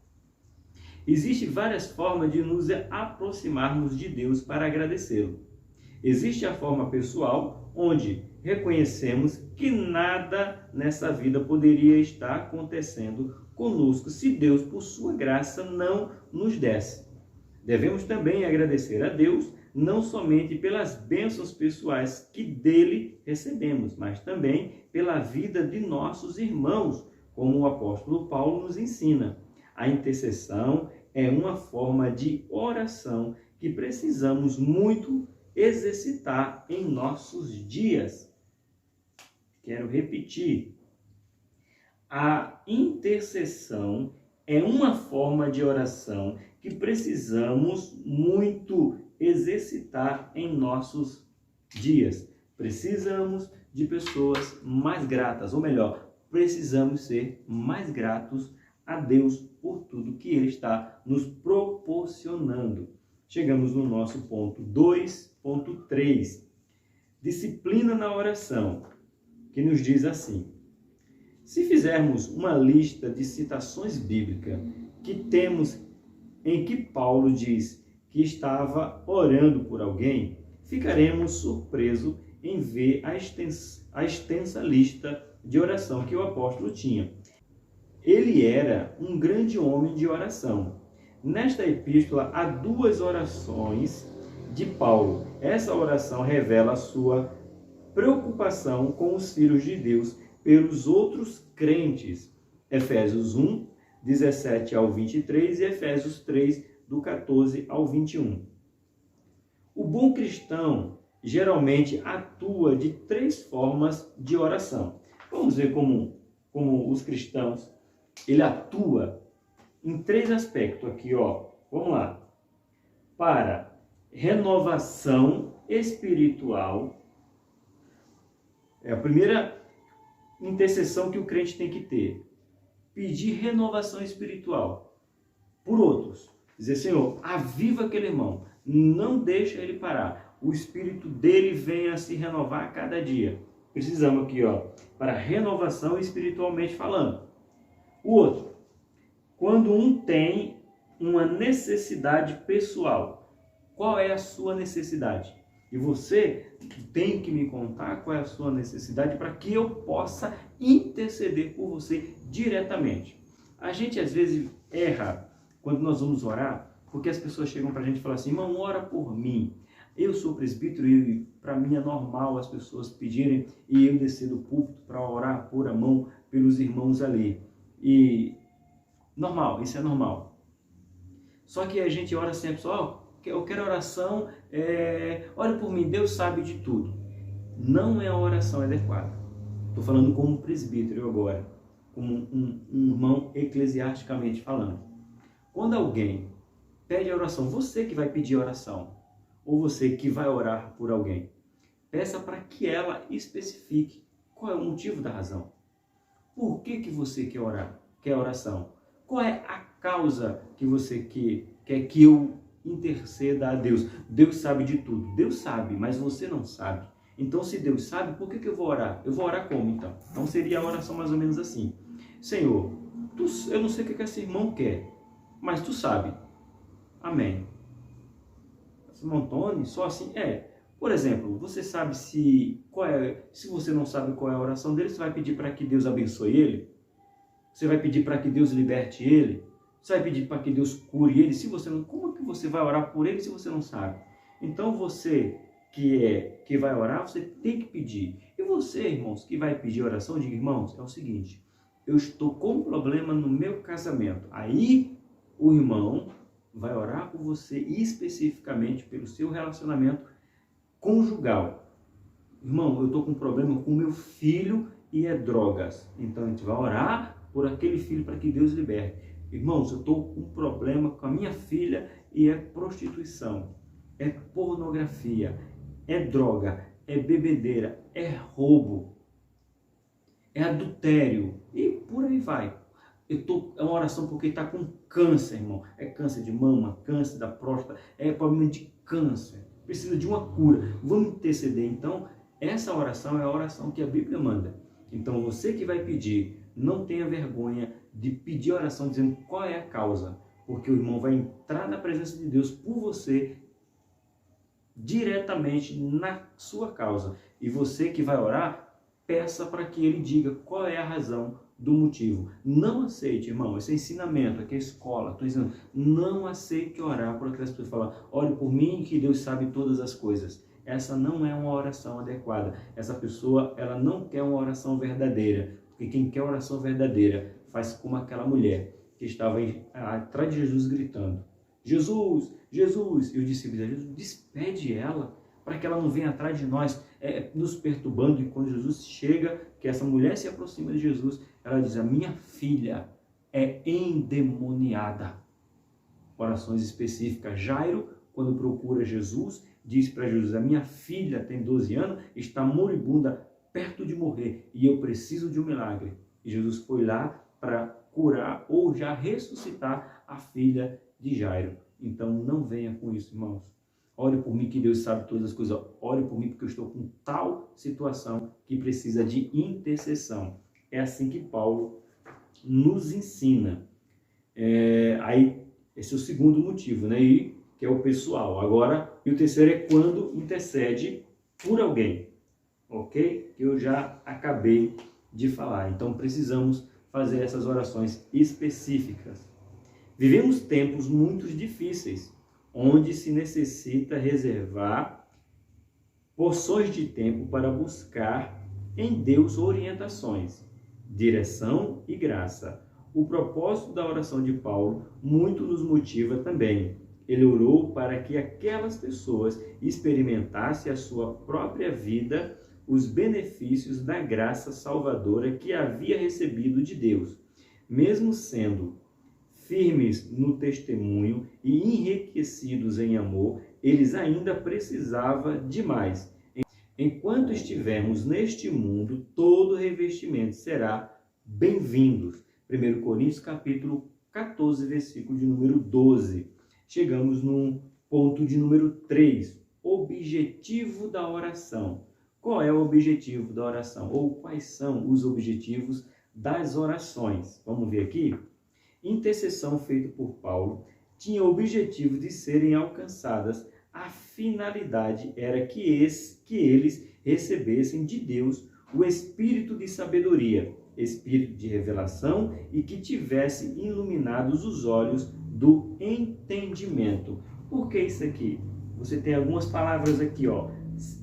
Existem várias formas de nos aproximarmos de Deus para agradecê-lo. Existe a forma pessoal, onde reconhecemos que nada nessa vida poderia estar acontecendo conosco se Deus, por sua graça, não nos desse. Devemos também agradecer a Deus, não somente pelas bênçãos pessoais que dele recebemos, mas também pela vida de nossos irmãos, como o apóstolo Paulo nos ensina. A intercessão é uma forma de oração que precisamos muito exercitar em nossos dias. Quero repetir. A intercessão é uma forma de oração que precisamos muito exercitar em nossos dias. Precisamos de pessoas mais gratas, ou melhor, precisamos ser mais gratos a Deus por tudo que Ele está nos proporcionando. Chegamos no nosso ponto 2.3. Disciplina na oração, que nos diz assim: se fizermos uma lista de citações bíblicas que temos em que Paulo diz que estava orando por alguém, ficaremos surpresos em ver a extensa lista de oração que o apóstolo tinha. Ele era um grande homem de oração. Nesta epístola há duas orações de Paulo. Essa oração revela a sua preocupação com os filhos de Deus pelos outros crentes. Efésios 1, 17 ao 23 e Efésios 3, do 14 ao 21. O bom cristão geralmente atua de três formas de oração. Vamos ver como os cristãos, ele atua em três aspectos aqui, ó. Vamos lá. Para renovação espiritual, é a primeira intercessão que o crente tem que ter. Pedir renovação espiritual por outros. Dizer, Senhor, aviva aquele irmão, não deixa ele parar. O espírito dele venha a se renovar a cada dia. Precisamos aqui, para renovação espiritualmente falando. O outro, quando um tem uma necessidade pessoal. Qual é a sua necessidade? E você tem que me contar qual é a sua necessidade para que eu possa interceder por você diretamente. A gente às vezes erra quando nós vamos orar, porque as pessoas chegam para a gente e falam assim, irmão, ora por mim. Eu sou presbítero e para mim é normal as pessoas pedirem e eu descer do púlpito para orar, pôr a mão pelos irmãos ali. E normal, isso é normal. Só que a gente ora sempre só, eu quero oração, ore por mim, Deus sabe de tudo. Não é a oração adequada. Estou falando como presbítero agora, como um irmão eclesiasticamente falando. Quando alguém pede a oração, você que vai pedir a oração, ou você que vai orar por alguém, peça para que ela especifique qual é o motivo da razão. Por que você quer orar, quer oração? Qual é a causa que você quer que eu interceda a Deus? Deus sabe de tudo. Deus sabe, mas você não sabe. Então, se Deus sabe, por que eu vou orar? Eu vou orar como, então? Então, seria a oração mais ou menos assim. Senhor, eu não sei o que esse irmão quer, mas tu sabe. Amém. Irmão Tony, só assim? Por exemplo, você sabe se você não sabe qual é a oração dele, você vai pedir para que Deus abençoe ele? Você vai pedir para que Deus liberte ele? Você vai pedir para que Deus cure ele? Se você não, como que você vai orar por ele se você não sabe? Então você que vai orar, você tem que pedir. E você, irmãos, que vai pedir oração, diga, irmãos, é o seguinte, eu estou com um problema no meu casamento. Aí o irmão vai orar por você especificamente pelo seu relacionamento conjugal. Irmão, eu estou com um problema com meu filho e é drogas. Então a gente vai orar por aquele filho para que Deus liberte. Irmãos, eu estou com um problema com a minha filha e é prostituição, é pornografia, é droga, é bebedeira, é roubo, é adultério e por aí vai. É uma oração porque está com câncer, irmão. É câncer de mama, câncer da próstata, é problema de câncer. Precisa de uma cura. Vamos interceder. Então, essa oração é a oração que a Bíblia manda. Então, você que vai pedir, não tenha vergonha de pedir oração dizendo qual é a causa. Porque o irmão vai entrar na presença de Deus por você, diretamente na sua causa. E você que vai orar, peça para que ele diga qual é a razão do motivo. Não aceite, irmão, esse ensinamento, aqui é escola, estou ensinando, não aceite orar por aquelas pessoas que falam, ore por mim que Deus sabe todas as coisas. Essa não é uma oração adequada. Essa pessoa, ela não quer uma oração verdadeira, porque quem quer oração verdadeira faz como aquela mulher que estava atrás de Jesus gritando, Jesus, Jesus, e os discípulos de Jesus, despede ela, para que ela não venha atrás de nós, nos perturbando. E quando Jesus chega, que essa mulher se aproxima de Jesus, ela diz, a minha filha é endemoniada. Orações específicas. Jairo, quando procura Jesus, diz para Jesus, a minha filha tem 12 anos, está moribunda, perto de morrer, e eu preciso de um milagre. E Jesus foi lá para curar ou já ressuscitar a filha de Jairo. Então não venha com isso, irmãos. Ore por mim que Deus sabe todas as coisas. Ore por mim porque eu estou com tal situação que precisa de intercessão. É assim que Paulo nos ensina. Aí, esse é o segundo motivo, né? E que é o pessoal. Agora, e o terceiro é quando intercede por alguém. Ok? Que eu já acabei de falar. Então, precisamos fazer essas orações específicas. Vivemos tempos muito difíceis, onde se necessita reservar porções de tempo para buscar em Deus orientações, direção e graça. O propósito da oração de Paulo muito nos motiva também. Ele orou para que aquelas pessoas experimentassem a sua própria vida os benefícios da graça salvadora que havia recebido de Deus, mesmo sendo firmes no testemunho e enriquecidos em amor, eles ainda precisavam de mais. Enquanto estivermos neste mundo, todo revestimento será bem-vindo. 1 Coríntios capítulo 14, versículo de número 12. Chegamos no ponto de número 3, objetivo da oração. Qual é o objetivo da oração? Ou quais são os objetivos das orações? Vamos ver aqui. Intercessão feita por Paulo tinha o objetivo de serem alcançadas. A finalidade era que eles recebessem de Deus o espírito de sabedoria, espírito de revelação e que tivesse iluminados os olhos do entendimento. Por que isso aqui? Você tem algumas palavras aqui, ó.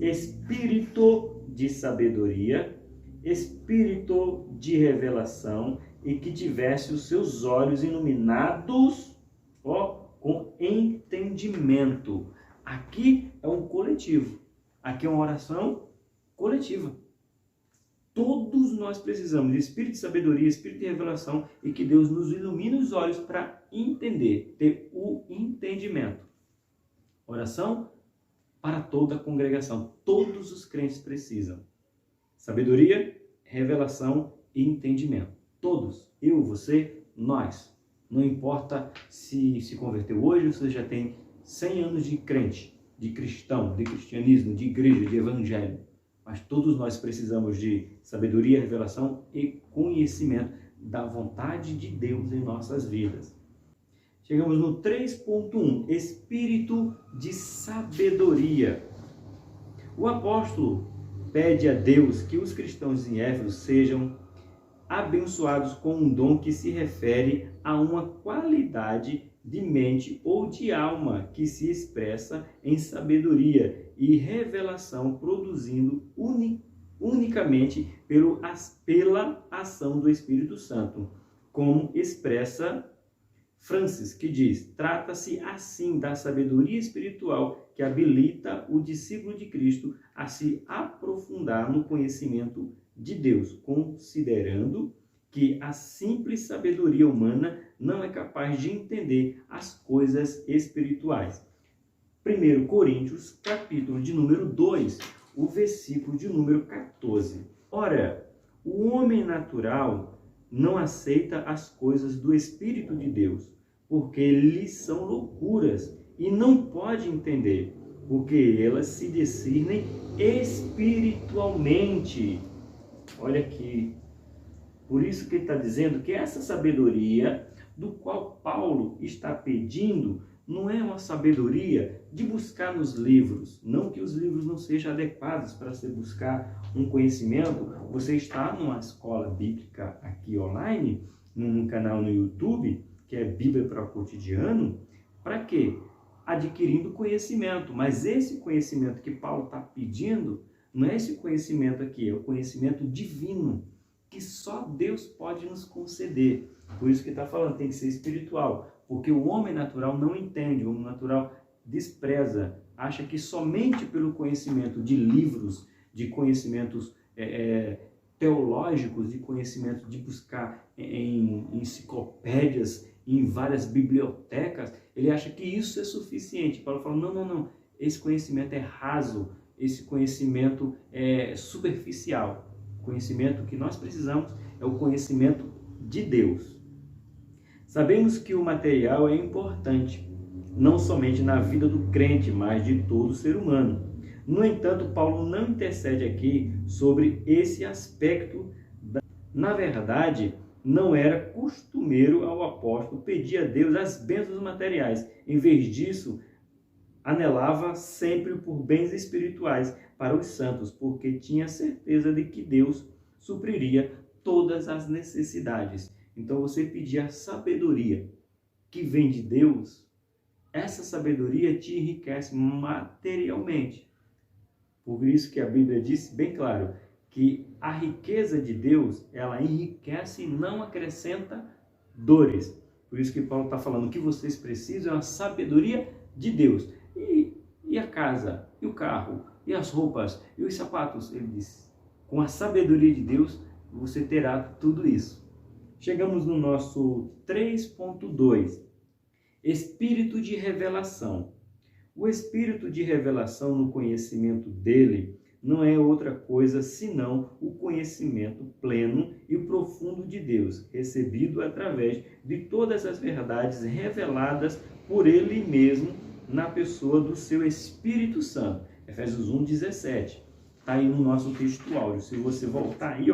Espírito de sabedoria, espírito de revelação e que tivesse os seus olhos iluminados, ó, com entendimento. Aqui é um coletivo. Aqui é uma oração coletiva. Todos nós precisamos de espírito de sabedoria, espírito de revelação e que Deus nos ilumine os olhos para entender, ter o entendimento. Oração para toda a congregação. Todos os crentes precisam. Sabedoria, revelação e entendimento. Todos. Eu, você, nós. Não importa se converteu hoje ou se já tem 100 anos de crente, de cristão, de cristianismo, de igreja, de evangelho. Mas todos nós precisamos de sabedoria, revelação e conhecimento da vontade de Deus em nossas vidas. Chegamos no 3.1, espírito de sabedoria. O apóstolo pede a Deus que os cristãos em Éfeso sejam abençoados com um dom que se refere a uma qualidade de mente ou de alma que se expressa em sabedoria e revelação, produzindo unicamente pela ação do Espírito Santo, como expressa Francis, que diz: trata-se assim da sabedoria espiritual que habilita o discípulo de Cristo a se aprofundar no conhecimento de Deus, considerando que a simples sabedoria humana não é capaz de entender as coisas espirituais. 1 Coríntios, capítulo de número 2, o versículo de número 14. Ora, o homem natural não aceita as coisas do Espírito de Deus, porque lhes são loucuras, e não pode entender, porque elas se discernem espiritualmente. Olha aqui. Por isso que ele está dizendo que essa sabedoria do qual Paulo está pedindo não é uma sabedoria de buscar nos livros. Não que os livros não sejam adequados para você buscar um conhecimento. Você está numa escola bíblica aqui online, num canal no YouTube, que é Bíblia para o Cotidiano. Para quê? Adquirindo conhecimento. Mas esse conhecimento que Paulo está pedindo não é esse conhecimento aqui, é o conhecimento divino, que só Deus pode nos conceder. Por isso que está falando, tem que ser espiritual. Porque o homem natural não entende, o homem natural despreza, acha que somente pelo conhecimento de livros, de conhecimentos teológicos, de conhecimento de buscar em enciclopédias, em várias bibliotecas, ele acha que isso é suficiente. Paulo fala, não, esse conhecimento é raso, esse conhecimento é superficial. O conhecimento que nós precisamos é o conhecimento de Deus. Sabemos que o material é importante, não somente na vida do crente, mas de todo ser humano. No entanto, Paulo não intercede aqui sobre esse aspecto. Na verdade, não era costumeiro ao apóstolo pedir a Deus as bênçãos materiais. Em vez disso, anelava sempre por bens espirituais para os santos, porque tinha certeza de que Deus supriria todas as necessidades. Então você pedir a sabedoria que vem de Deus, essa sabedoria te enriquece materialmente. Por isso que a Bíblia diz bem claro que a riqueza de Deus, ela enriquece e não acrescenta dores. Por isso que Paulo está falando que vocês precisam é a sabedoria de Deus. E a casa, e o carro, e as roupas, e os sapatos, ele diz. Com a sabedoria de Deus, você terá tudo isso. Chegamos no nosso 3.2, Espírito de revelação. O Espírito de revelação no conhecimento dele não é outra coisa senão o conhecimento pleno e profundo de Deus, recebido através de todas as verdades reveladas por ele mesmo na pessoa do seu Espírito Santo. Efésios 1:17. Está aí no nosso texto áureo. Se você voltar aí,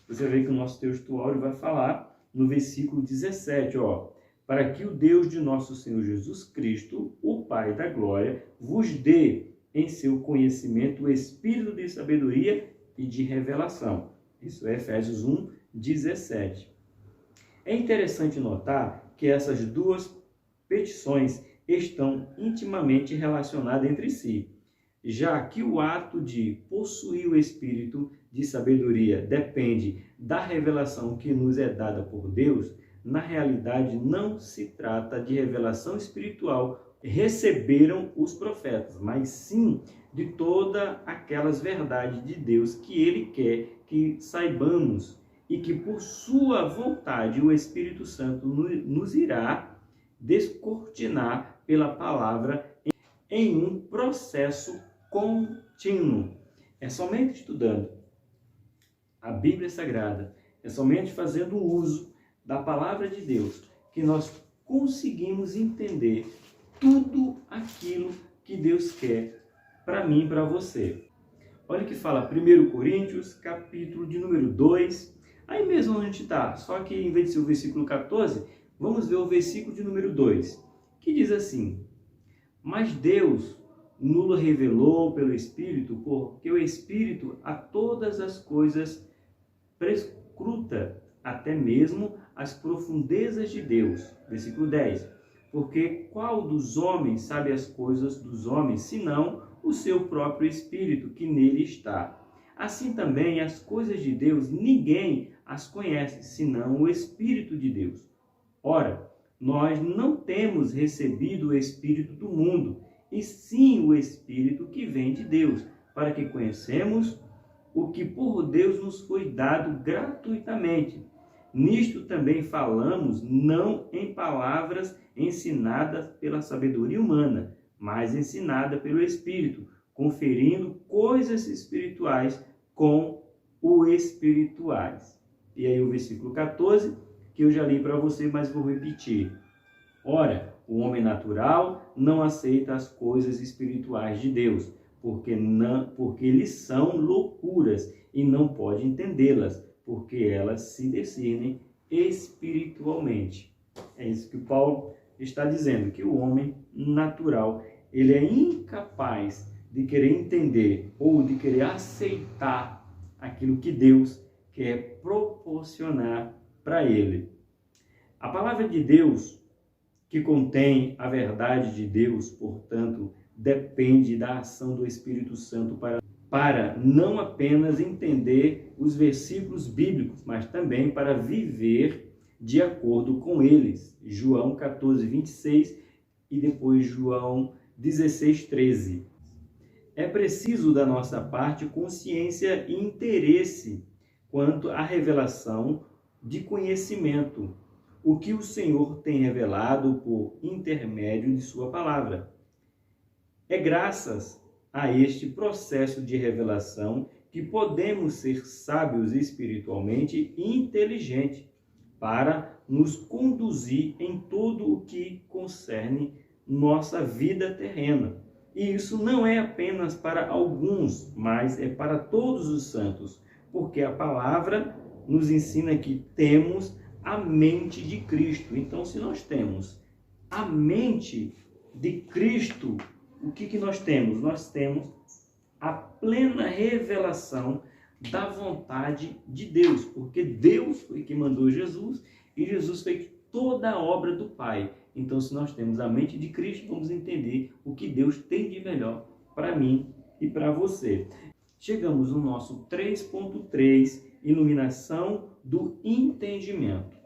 você vê que o nosso texto áureo vai falar no versículo 17, para que o Deus de nosso Senhor Jesus Cristo, o Pai da glória, vos dê em seu conhecimento o espírito de sabedoria e de revelação. Isso é Efésios 1:17. É interessante notar que essas duas petições estão intimamente relacionadas entre si, já que o ato de possuir o espírito de sabedoria depende da revelação que nos é dada por Deus. Na realidade, não se trata de revelação espiritual receberam os profetas, mas sim de todas aquelas verdades de Deus que ele quer que saibamos e que por sua vontade o Espírito Santo nos irá descortinar pela palavra em um processo contínuo. É somente estudando a Bíblia Sagrada, é somente fazendo uso da palavra de Deus que nós conseguimos entender tudo aquilo que Deus quer para mim e para você. Olha o que fala 1 Coríntios, capítulo de número 2. Aí mesmo onde a gente está, só que em vez de ser o versículo 14, vamos ver o versículo de número 2, que diz assim: mas Deus nos revelou pelo Espírito, porque o Espírito a todas as coisas prescruta, até mesmo as profundezas de Deus. Versículo 10. Porque qual dos homens sabe as coisas dos homens, senão o seu próprio Espírito que nele está? Assim também as coisas de Deus ninguém as conhece, senão o Espírito de Deus. Ora, nós não temos recebido o Espírito do mundo, e sim o Espírito que vem de Deus, para que conhecemos o que por Deus nos foi dado gratuitamente. Nisto também falamos, não em palavras ensinadas pela sabedoria humana, mas ensinada pelo Espírito, conferindo coisas espirituais com o espirituais. E aí o versículo 14, que eu já li para você, mas vou repetir. Ora, o homem natural não aceita as coisas espirituais de Deus, porque eles são loucuras e não pode entendê-las, porque elas se discernem espiritualmente. É isso que Paulo está dizendo, que o homem natural, ele é incapaz de querer entender ou de querer aceitar aquilo que Deus quer proporcionar para ele. A palavra de Deus, que contém a verdade de Deus, portanto, depende da ação do Espírito Santo para não apenas entender os versículos bíblicos, mas também para viver de acordo com eles. João 14:26 e depois João 16:13. É preciso da nossa parte consciência e interesse quanto à revelação de conhecimento, o que o Senhor tem revelado por intermédio de sua palavra. É graças a este processo de revelação que podemos ser sábios espiritualmente e inteligentes para nos conduzir em tudo o que concerne nossa vida terrena. E isso não é apenas para alguns, mas é para todos os santos, porque a palavra nos ensina que temos a mente de Cristo. Então, se nós temos a mente de Cristo, o que nós temos? Nós temos a plena revelação da vontade de Deus, porque Deus foi que mandou Jesus e Jesus fez toda a obra do Pai. Então, se nós temos a mente de Cristo, vamos entender o que Deus tem de melhor para mim e para você. Chegamos no nosso 3.3, iluminação do entendimento.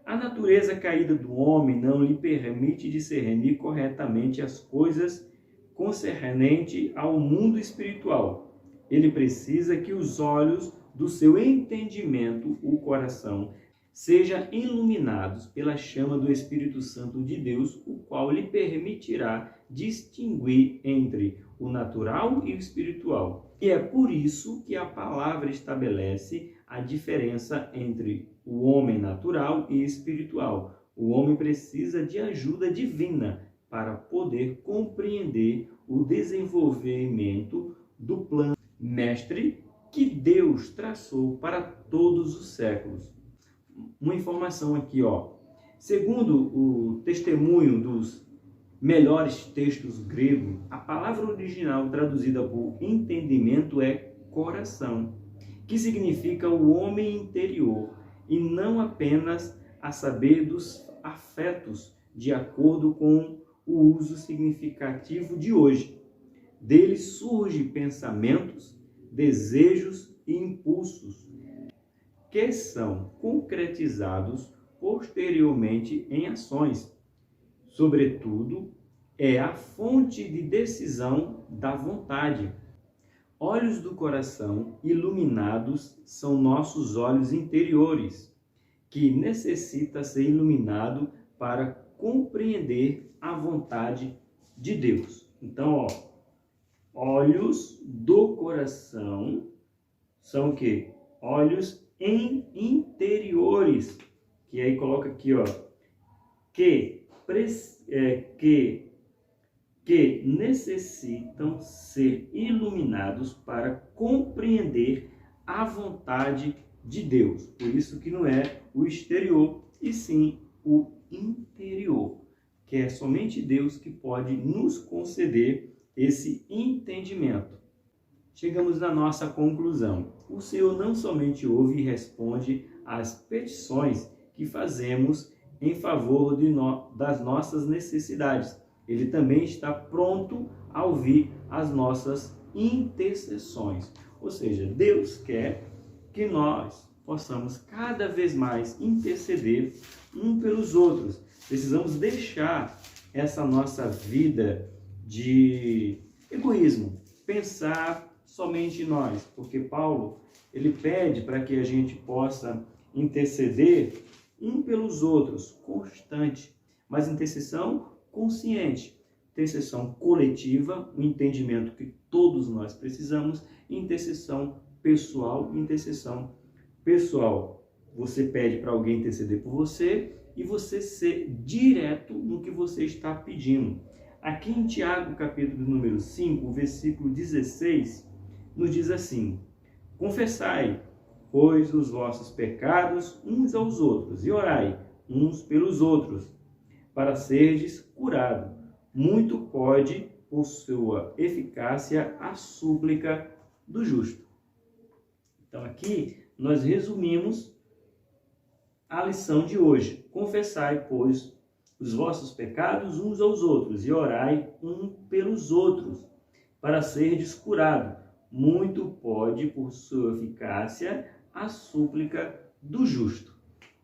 A natureza caída do homem não lhe permite discernir corretamente as coisas concernentes ao mundo espiritual. Ele precisa que os olhos do seu entendimento, o coração, sejam iluminados pela chama do Espírito Santo de Deus, o qual lhe permitirá distinguir entre o natural e o espiritual. E é por isso que a palavra estabelece a diferença entre o homem natural e espiritual. O homem precisa de ajuda divina para poder compreender o desenvolvimento do plano mestre que Deus traçou para todos os séculos. Uma informação aqui, segundo o testemunho dos melhores textos gregos, a palavra original traduzida por entendimento é coração, que significa o homem interior, e não apenas a saber dos afetos, de acordo com o uso significativo de hoje. Dele surgem pensamentos, desejos e impulsos, que são concretizados posteriormente em ações. Sobretudo, é a fonte de decisão da vontade. Olhos do coração iluminados são nossos olhos interiores, que necessita ser iluminado para compreender a vontade de Deus. Então, olhos do coração são o quê? Olhos interiores, que aí coloca aqui, que necessitam ser iluminados para compreender a vontade de Deus. Por isso que não é o exterior, e sim o interior, que é somente Deus que pode nos conceder esse entendimento. Chegamos na nossa conclusão. O Senhor não somente ouve e responde às petições que fazemos em favor das nossas necessidades. Ele também está pronto a ouvir as nossas intercessões. Ou seja, Deus quer que nós possamos cada vez mais interceder um pelos outros. Precisamos deixar essa nossa vida de egoísmo, pensar somente em nós, porque Paulo, ele pede para que a gente possa interceder um pelos outros, constante, mas intercessão consciente, intercessão coletiva, o entendimento que todos nós precisamos, intercessão pessoal, você pede para alguém interceder por você e você ser direto no que você está pedindo. Aqui em Tiago, capítulo número 5, versículo 16, nos diz assim: confessai, pois, os vossos pecados uns aos outros, e orai uns pelos outros, para serdes curados. Muito pode, por sua eficácia, a súplica do justo. Então aqui nós resumimos a lição de hoje. Confessai, pois, os vossos pecados uns aos outros, e orai um pelos outros, para serdes curados. Muito pode, por sua eficácia, a súplica do justo.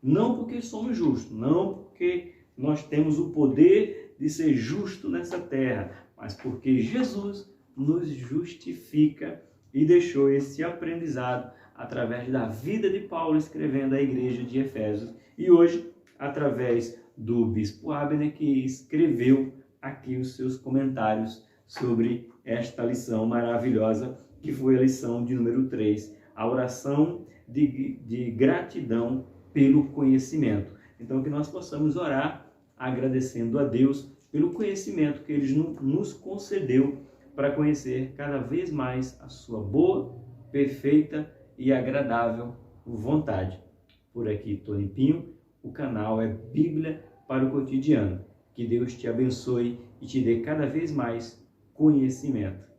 Não porque somos justos, não porque nós temos o poder de ser justo nessa terra, mas porque Jesus nos justifica e deixou esse aprendizado através da vida de Paulo escrevendo à igreja de Efésios, e hoje através do bispo Abner, que escreveu aqui os seus comentários sobre esta lição maravilhosa, que foi a lição de número 3, a oração de gratidão pelo conhecimento. Então, que nós possamos orar agradecendo a Deus pelo conhecimento que Ele nos concedeu para conhecer cada vez mais a sua boa, perfeita e agradável vontade. Por aqui, Tony Pinho, o canal é Bíblia para o Cotidiano. Que Deus te abençoe e te dê cada vez mais conhecimento.